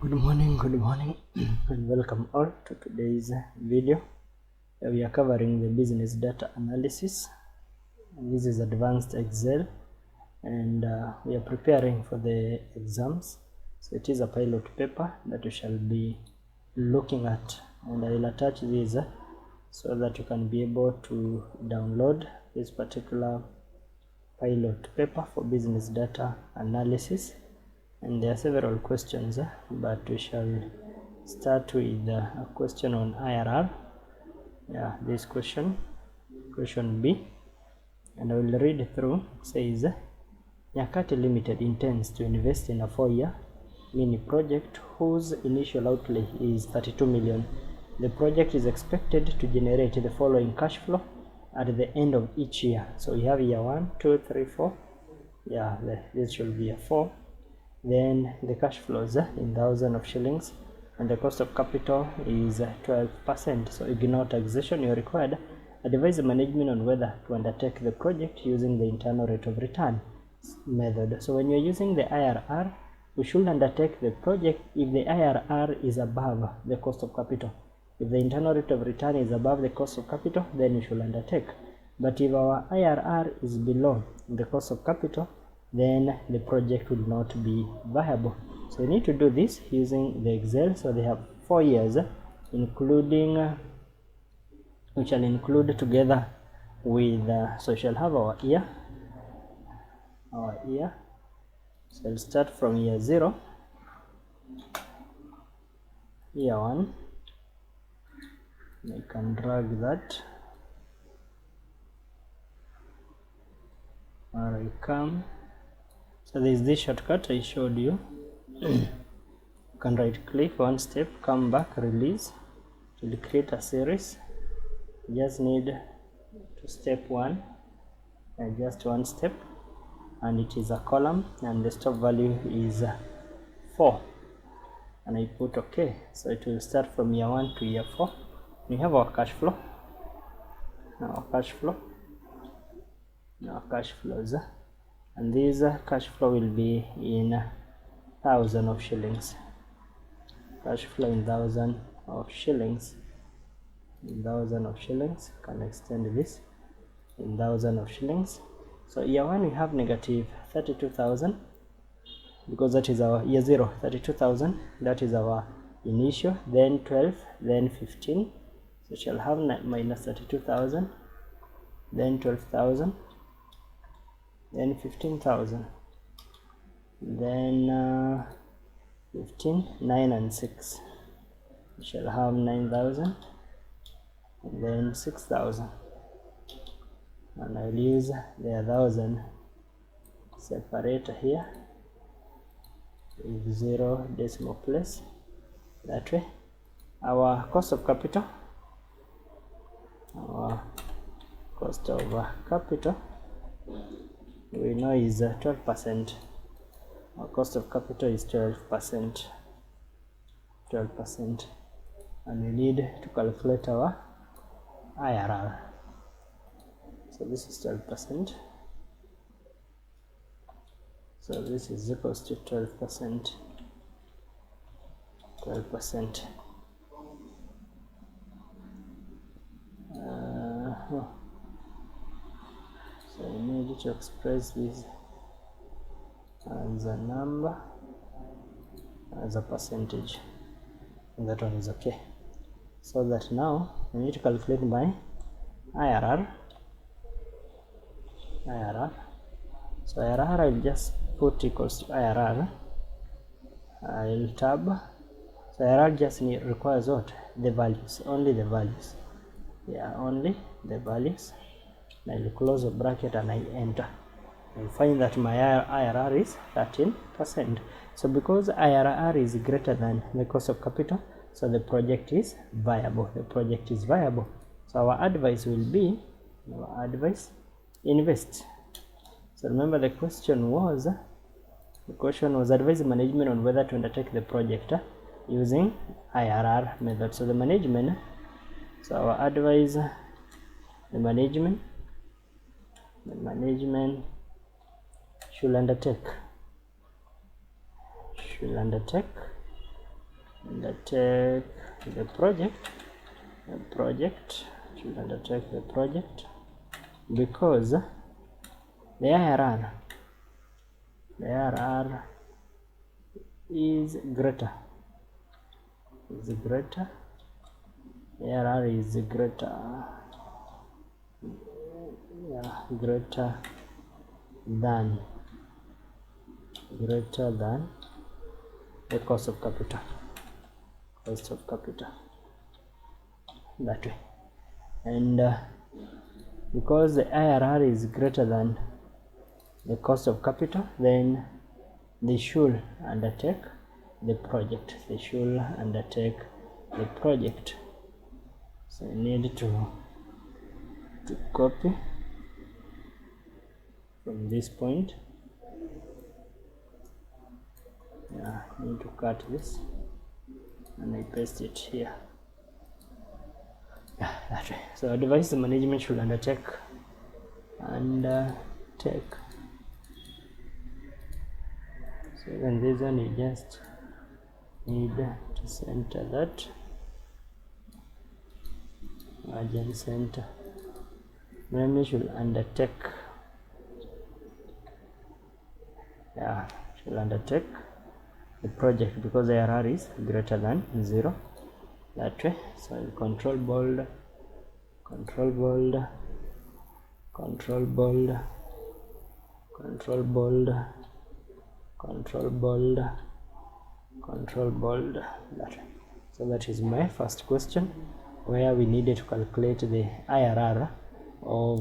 Good morning, and welcome all to today's video. We are covering the business data analysis. This is advanced Excel, and we are preparing for the exams. So it is a pilot paper that we shall be looking at, and I will attach this so that you can be able to download this particular pilot paper for business data analysis. And there are several questions, but we shall start with a question on IRR. This question B, and I will read through. It says, Nyakati Limited intends to invest in a 4-year mini project whose initial outlay is 32 million. The project is expected to generate the following cash flow at the end of each year. So we have year 1, 2, 3, 4. This should be a 4. Then the cash flows in thousands of shillings, and the cost of capital is 12%. So ignore taxation. You're required advise the management on whether to undertake the project using the internal rate of return method. So when you're using the IRR, we should undertake the project if the IRR is above the cost of capital. If the internal rate of return is above the cost of capital, then we should undertake. But if our IRR is below the cost of capital, then the project will not be viable. So you need to do this using the Excel. So they have 4 years, including we shall include together with so we shall have our year. So I'll start from year 0, year 1. I can drag that, where I come. So there is this shortcut I showed you. You can right click one step, come back, release. It will create a series. You just need to step 1, just one step, and it is a column, and the stop value is 4, and I put OK. So it will start from year 1 to year 4. We have our cash flow. Our cash flows. And this cash flow will be in thousands of shillings. Cash flow in thousands of shillings. Can extend this in thousands of shillings. So year 1 we have negative 32,000, because that is our year 0. 32,000, that is our initial. Then 12, then 15. So we shall have minus 32,000, then 12,000. Then 15,000, then 15, 9 and 6. We shall have 9,000, then 6,000, and I'll use the 1,000 separator here with 0 decimal place. That way, our cost of capital, we know is 12%. Our cost of capital is 12%, and we need to calculate our IRR. So this is 12%. So this is equals to 12%. So we need to express this as a number, as a percentage, and that one is okay. So that now we need to calculate my IRR. So IRR, I'll just put equals to IRR. I'll tab. So IRR just requires what? The values, only the values. Only the values. I will close a bracket and I enter. I find that my IRR is 13%. So because IRR is greater than the cost of capital, so the project is viable. So our advice will be, invest. So remember the question was advise the management on whether to undertake the project using IRR method. So the management, so our advice, the management should undertake undertake the project. The project should undertake the project because the IRR is greater. The IRR is greater. Greater than the cost of capital. That way. And because the IRR is greater than the cost of capital, then they should undertake the project. So I need to copy from this point. I need to cut this and I paste it here. That way. So advice the management should undertake. So then this one you just need to center that. Margin center. Management should undertake. Should undertake the project because the IRR is greater than 0. That way. So I'll control bold, that way. So that is my first question, where we needed to calculate the IRR of